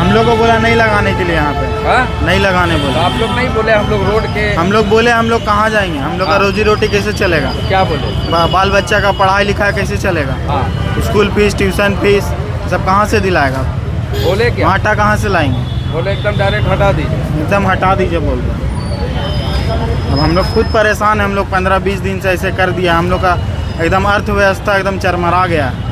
हम लोग को बोला नहीं लगाने के लिए यहाँ पे। हाँ? नहीं लगाने तो बोला। आप लोग नहीं बोले हम लोग रोड के? हम लोग बोले हम लोग कहाँ जाएंगे, हम लोग का हाँ। रोजी रोटी कैसे चलेगा, क्या बोले? बाल बच्चा का पढ़ाई लिखाई कैसे चलेगा, हाँ, स्कूल फीस ट्यूशन फीस सब कहाँ से दिलाएगा, बोले क्या? आटा कहाँ से लाएंगे। बोले एकदम डायरेक्ट हटा दीजिए। एकदम हटा दीजिए बोल रहे। अब हम लोग खुद परेशान हैं, हम लोग 15-20 दिन से ऐसे कर दिया, हम लोग का एकदम अर्थव्यवस्था एकदम चरमरा गया है।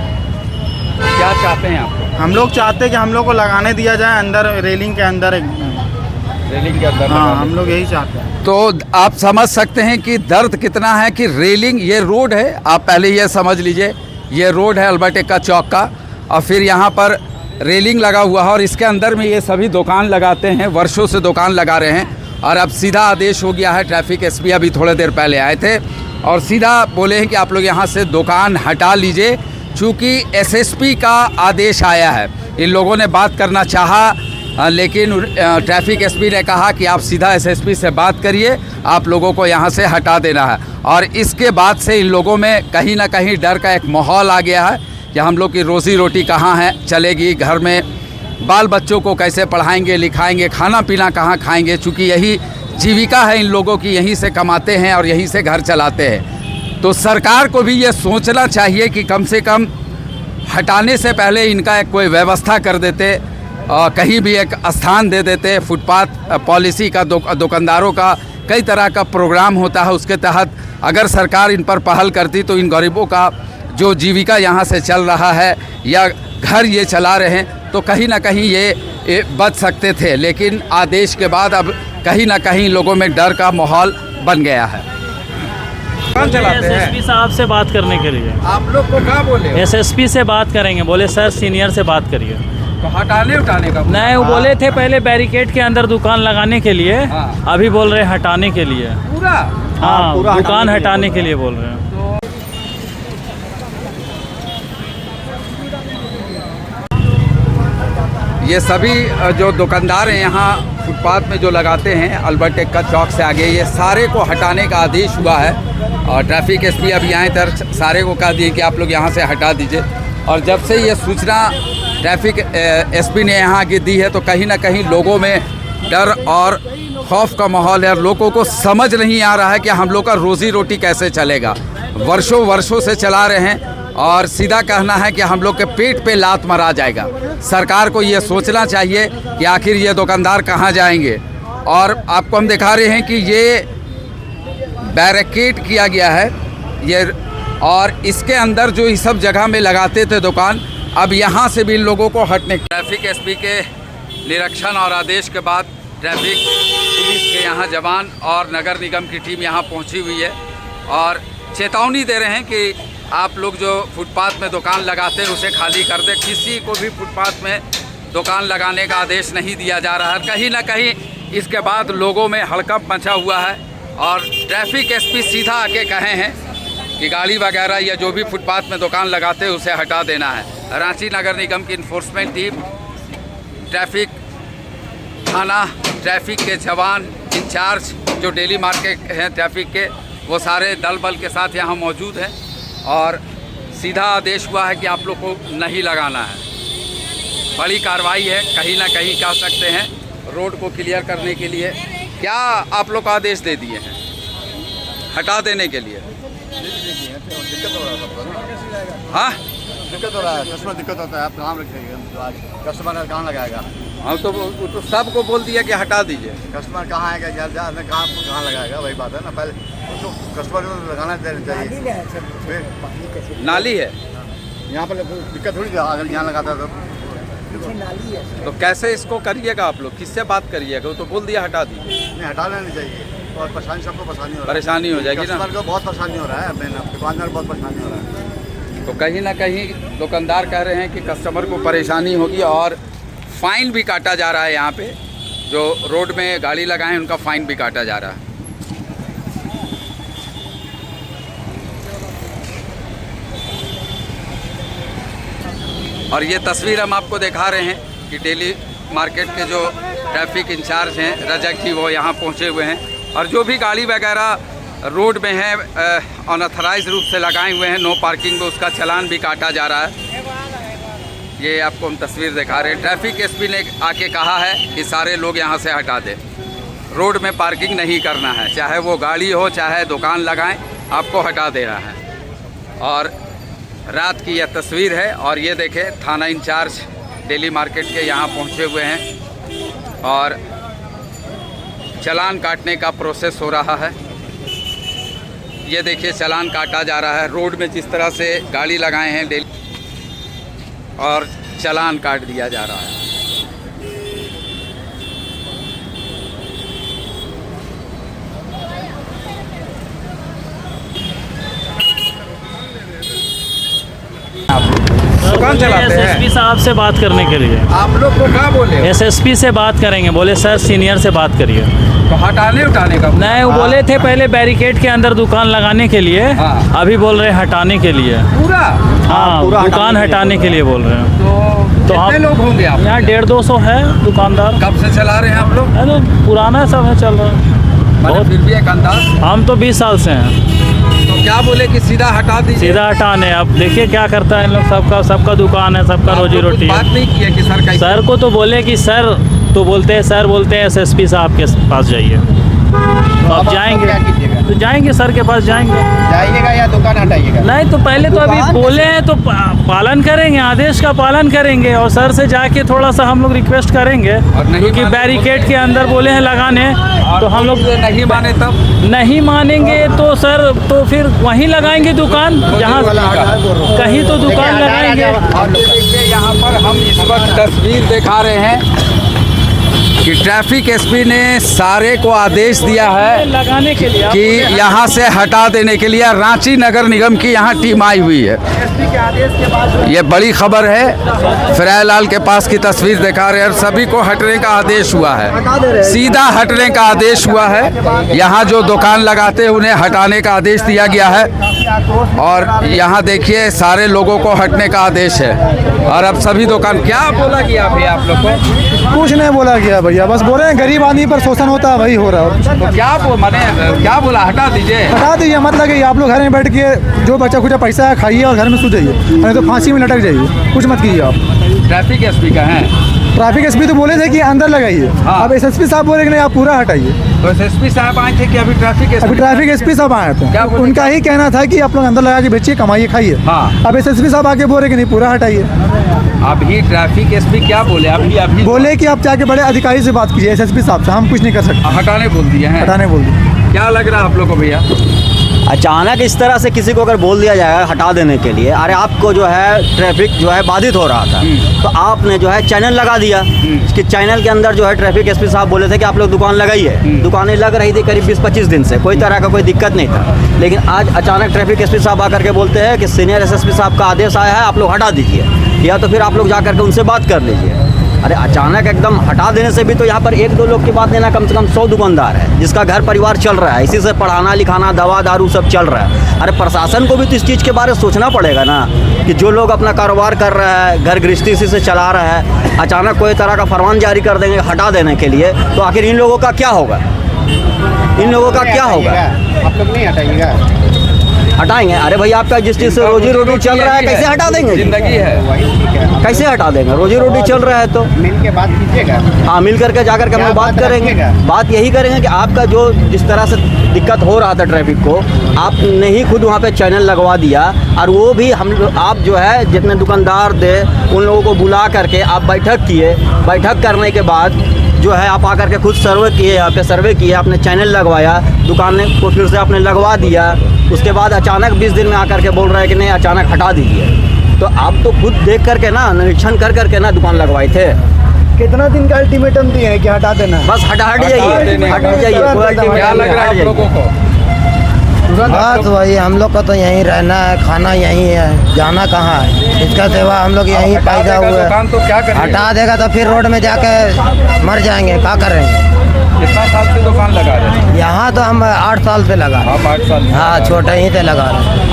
क्या चाहते हैं आप? हम लोग चाहते हैं कि हम लोग को लगाने दिया जाए अंदर, रेलिंग के अंदर। रेलिंग के अंदर? हाँ, हम लोग यही चाहते हैं। तो आप समझ सकते हैं कि दर्द कितना है कि रेलिंग, ये रोड है, आप पहले ये समझ लीजिए, ये रोड है अल्बर्ट एक्का चौक का, और फिर यहाँ पर रेलिंग लगा हुआ है और इसके अंदर में ये सभी दुकान लगाते हैं, वर्षों से दुकान लगा रहे हैं। और अब सीधा आदेश हो गया है, ट्रैफिक एसपी अभी थोड़े देर पहले आए थे और सीधा बोले हैं कि आप लोग यहाँ से दुकान हटा लीजिए, चूँकि एसएसपी का आदेश आया है। इन लोगों ने बात करना चाहा, लेकिन ट्रैफिक एसपी ने कहा कि आप सीधा एसएसपी से बात करिए, आप लोगों को यहाँ से हटा देना है। और इसके बाद से इन लोगों में कहीं ना कहीं डर का एक माहौल आ गया है कि हम लोग की रोज़ी रोटी कहाँ है चलेगी, घर में बाल बच्चों को कैसे पढ़ाएंगे लिखाएंगे, खाना पीना कहाँ खाएंगे, चूँकि यही जीविका है इन लोगों की, यहीं से कमाते हैं और यहीं से घर चलाते हैं। तो सरकार को भी ये सोचना चाहिए कि कम से कम हटाने से पहले इनका एक कोई व्यवस्था कर देते, कहीं भी एक स्थान दे देते। फुटपाथ पॉलिसी का दुकानदारों का कई तरह का प्रोग्राम होता है, उसके तहत अगर सरकार इन पर पहल करती तो इन गरीबों का जो जीविका यहाँ से चल रहा है या घर ये चला रहे हैं तो कहीं ना कहीं ये बच सकते थे। लेकिन आदेश के बाद अब कहीं ना कहीं लोगों में डर का माहौल बन गया है। कौन चलाते हैं? एसएसपी साहब से बात करने के लिए। आप लोग को क्या बोले? एसएसपी से बात करेंगे, बोले सर सीनियर से बात करिए। तो हटाने उठाने का? नहीं, वो बोले थे पहले बैरिकेड के अंदर दुकान लगाने के लिए, हाँ। अभी बोल रहे हैं हटाने के लिए। पूरा? हाँ, दुकान हटाने के लिए बोल रहे हैं। ये सभी जो दुकानदार हैं यहाँ फुटपाथ में जो लगाते हैं अल्बर्ट एक्का चौक से आगे, ये सारे को हटाने का आदेश हुआ है और ट्रैफिक एसपी अभी आए तर सारे को कह दिए कि आप लोग यहाँ से हटा दीजिए। और जब से ये सूचना ट्रैफिक एसपी ने यहाँ की दी है तो कहीं ना कहीं लोगों में डर और खौफ का माहौल है और लोगों को समझ नहीं आ रहा है कि हम लोग का रोज़ी रोटी कैसे चलेगा। वर्षों से चला रहे हैं और सीधा कहना है कि हम लोग के पेट पे लात मारा जाएगा। सरकार को ये सोचना चाहिए कि आखिर ये दुकानदार कहाँ जाएंगे। और आपको हम दिखा रहे हैं कि ये बैरिकेड किया गया है ये, और इसके अंदर जो इस सब जगह में लगाते थे दुकान, अब यहाँ से भी इन लोगों को हटने। ट्रैफिक एसपी के निरीक्षण और आदेश के बाद ट्रैफिक पुलिस के यहाँ जवान और नगर निगम की टीम यहाँ पहुँची हुई है और चेतावनी दे रहे हैं कि आप लोग जो फुटपाथ में दुकान लगाते हैं उसे खाली कर दें। किसी को भी फुटपाथ में दुकान लगाने का आदेश नहीं दिया जा रहा है। कहीं ना कहीं इसके बाद लोगों में हड़कंप मचा हुआ है और ट्रैफिक एसपी सीधा आके कहे हैं कि गाड़ी वगैरह या जो भी फुटपाथ में दुकान लगाते हैं उसे हटा देना है। रांची नगर निगम की इन्फोर्समेंट टीम, ट्रैफिक थाना, ट्रैफिक के जवान इंचार्ज जो डेली मार्केट हैं ट्रैफिक के, वो सारे दल बल के साथ यहाँ मौजूद हैं और सीधा आदेश हुआ है कि आप लोग को नहीं लगाना है। बड़ी कार्रवाई है, कहीं ना कहीं कह सकते हैं रोड को क्लियर करने के लिए। क्या आप लोग को आदेश दे दिए हैं हटा देने के लिए? हाँ, दिक्कत हो रहा है, कस्टमर दिक्कत होता है, आप कहाँ रखेंगे, कस्टमर कहाँ लगाएगा? हम तो सबको बोल दिया कि हटा दीजिए। कस्टमर कहाँ आएगा, कहाँ लगाएगा, वही बात है ना। पहले तो कस्टमर को लगाना चाहिए। फिर नाली है यहाँ पर दिक्कत थोड़ी थी, अगर यहाँ लगाता तो कैसे इसको करिएगा आप लोग? किससे बात करिएगा? वो तो बोल दिया हटा दीजिए। नहीं, हटाना नहीं चाहिए और परेशानी, सबको परेशानी हो जाएगी ना। कस्टमर को बहुत परेशानी हो रहा है, मेन दुकानदार बहुत परेशानी हो रहा है। तो कहीं ना कहीं दुकानदार कह रहे हैं कि कस्टमर को परेशानी होगी और फ़ाइन भी काटा जा रहा है। यहाँ पे जो रोड में गाड़ी लगाए हैं उनका फ़ाइन भी काटा जा रहा है। और ये तस्वीर हम आपको दिखा रहे हैं कि डेली मार्केट के जो ट्रैफिक इंचार्ज हैं रजक जी, वो यहाँ पहुँचे हुए हैं और जो भी गाड़ी वगैरह रोड में है अनऑथराइज रूप से लगाए हुए हैं नो पार्किंग में, उसका चालान भी काटा जा रहा है। ये आपको हम तस्वीर दिखा रहे हैं। ट्रैफिक एसपी ने आके कहा है कि सारे लोग यहाँ से हटा दें, रोड में पार्किंग नहीं करना है, चाहे वो गाड़ी हो चाहे दुकान लगाएं, आपको हटा देना है। और रात की यह तस्वीर है। और ये देखें थाना इंचार्ज डेली मार्केट के यहाँ पहुँचे हुए हैं और चालान काटने का प्रोसेस हो रहा है। ये देखिए चालान काटा जा रहा है। रोड में जिस तरह से गाड़ी लगाए हैं डेली और चालान काट दिया जा रहा है। दुकान चलाते हैं। एसएसपी साहब से बात करने के लिए आप लोग को क्या बोले? एसएसपी से बात करेंगे, बोले सर सीनियर से बात करिए। तो हटाने उठाने का नहीं, वो बोले थे पहले बैरिकेड के अंदर दुकान लगाने के लिए, हाँ। अभी बोल रहे हैं हटाने के लिए। पूरा? हाँ, दुकान हटाने के लिए बोल रहे हैं। तो आप कितने लोग होंगे आप? यहाँ 150-200 है दुकानदार। कब से चला रहे हैं आप लोग? है तो पुराना सब है, चल रहा है। मतलब फिर भी एक अंदाज? हम तो 20 साल से हैं। तो क्या बोले कि सीधा हटा दीजिए? सीधा हटाने, अब देखिए क्या करता है इन लोग। सबका दुकान है, सबका रोजी रोटी बात है। नहीं की है कि सर का? सर को तो बोले कि सर, तो बोलते हैं सर बोलते हैं एसएसपी साहब के पास जाइए। तो अब जाएंगे, तो जाएंगे सर के पास जाएंगे। जाइएगा या दुकान हटाइएगा? नहीं तो पहले तो अभी बोले हैं तो पालन करेंगे, आदेश का पालन करेंगे। और सर से जाके थोड़ा सा हम लोग रिक्वेस्ट करेंगे, क्योंकि बैरिकेड के अंदर बोले हैं लगाने, तो हम लोग नहीं माने तब? नहीं मानेंगे तो सर तो फिर वहीं लगाएंगे दुकान, जहाँ कहीं तो दुकान लगाएंगे। और देखिए यहाँ पर हम इस वक्त तस्वीर दिखा रहे हैं कि ट्रैफिक एसपी ने सारे को आदेश दिया है लगाने के लिए कि यहाँ से हटा देने के लिए। रांची नगर निगम की यहाँ टीम आई हुई है। ये बड़ी खबर है। फिरायलाल के पास की तस्वीर दिखा रहे हैं। सभी को हटने का आदेश हुआ है, सीधा हटने का आदेश हुआ है। यहाँ जो दुकान लगाते हैं उन्हें हटाने का आदेश दिया गया है। और यहाँ देखिए सारे लोगों को हटने का आदेश है। और अब सभी दुकान, क्या बोला गया अभी आप लोग को? कुछ नहीं बोला गया भैया, बस बोल रहे हैं गरीब आदमी पर शोषण होता है, वही हो रहा है। तो क्या बोला? हटा दीजिए। हटा दीजिए, मतलब कि आप लोग घर में बैठ के जो बच्चा खुचा पैसा है खाइए और घर में सो जाइए, नहीं तो फांसी में लटक जाइए। कुछ मत कीजिए आप। ट्रैफिक एसपी का है? ट्रैफिक एसपी तो बोले थे कि अंदर लगाइए। हाँ। अब एसएसपी साहब बोले कि नहीं आप पूरा हटाइए। तो एसपी साहब आए थे कि अभी ट्रैफिक एसपी साहब आए क्या थे, बोले? उनका ही कहना था कि आप लोग अंदर लगा के बेचिए, कमाइए, खाइए। हाँ। अब एसएसपी साहब आके बोल रहे कि नहीं पूरा हटाइए। अभी ट्रैफिक एसपी क्या बोले? अभी बोले कि आप जाके बड़े अधिकारी से बात कीजिए, एसएसपी साहब से, हम कुछ नहीं कर सकते। हटाने बोल दिए हैं? हटाने बोल दिए। क्या लग रहा है आप लोग को भैया? अचानक इस तरह से किसी को अगर बोल दिया जाएगा हटा देने के लिए, अरे आपको जो है ट्रैफिक जो है बाधित हो रहा था, तो आपने जो है चैनल लगा दिया कि चैनल के अंदर जो है ट्रैफिक एसपी साहब बोले थे कि आप लोग दुकान लगाइए। दुकानें लग रही थी करीब 20-25 दिन से, कोई तरह का कोई दिक्कत नहीं था। लेकिन आज अचानक ट्रैफिक एसपी साहब आकर के बोलते हैं कि सीनियर एसएसपी साहब का आदेश आया है, आप लोग हटा दीजिए, या तो फिर आप लोग जा करके उनसे बात कर लीजिए। अरे अचानक एकदम हटा देने से भी तो यहाँ पर 1-2 लोग की बात लेना, कम से कम 100 दुकानदार है जिसका घर परिवार चल रहा है, इसी से पढ़ाना लिखाना दवा दारू सब चल रहा है। अरे प्रशासन को भी तो इस चीज़ के बारे में सोचना पड़ेगा ना, कि जो लोग अपना कारोबार कर रहा है, घर गृहस्थी इसी से चला रहा है, अचानक कोई तरह का फरमान जारी कर देंगे हटा देने के लिए, तो आखिर इन लोगों का क्या होगा? इन लोगों का क्या होगा? आप लोग नहीं हटाइएगा? हटाएंगे? अरे भाई आपका जिस चीज़ से रोजी रोटी चल रहा है कैसे हटा देंगे? जिंदगी है, कैसे हटा देंगे? रोजी रोटी चल रहा है तो मिल के बात कीजिएगा। हाँ, मिल करके जा करके हम लोग बात करेंगे। बात यही करेंगे कि आपका जो जिस तरह से दिक्कत हो रहा था ट्रैफिक को, आपने ही खुद वहाँ पे चैनल लगवा दिया, और वो भी आप जो है जितने दुकानदार थे उन लोगों को बुला करके आप बैठक किए। बैठक करने के बाद जो है आप आकर के खुद सर्वे किए, यहाँ पे सर्वे किए, आपने चैनल लगवाया, दुकान को फिर से आपने लगवा दिया। उसके बाद अचानक 20 दिन में आकर के बोल रहे हैं कि नहीं अचानक हटा दीजिए। तो आप तो खुद देख करके ना, निरीक्षण कर करके ना दुकान लगवाए थे। कितना दिन का अल्टीमेटम दिए हैं कि हटा देना? बस हट जाइए, हट जाइए। क्या लग रहा है आप लोगों को? बात वही, हम लोग को तो यहीं रहना है, खाना यहीं है, जाना कहाँ है? इसका सेवा हम लोग यहीं पैदा हुए। दुकान तो क्या करेंगे? हटा देगा तो फिर रोड में जाके मर जाएंगे, क्या करेंगे? कितना साल से दुकान लगा रहे हैं? यहाँ तो हम 8 साल से लगा रहे हैं। आप 8 साल? हाँ, छोटे ही से लगा रहे हैं।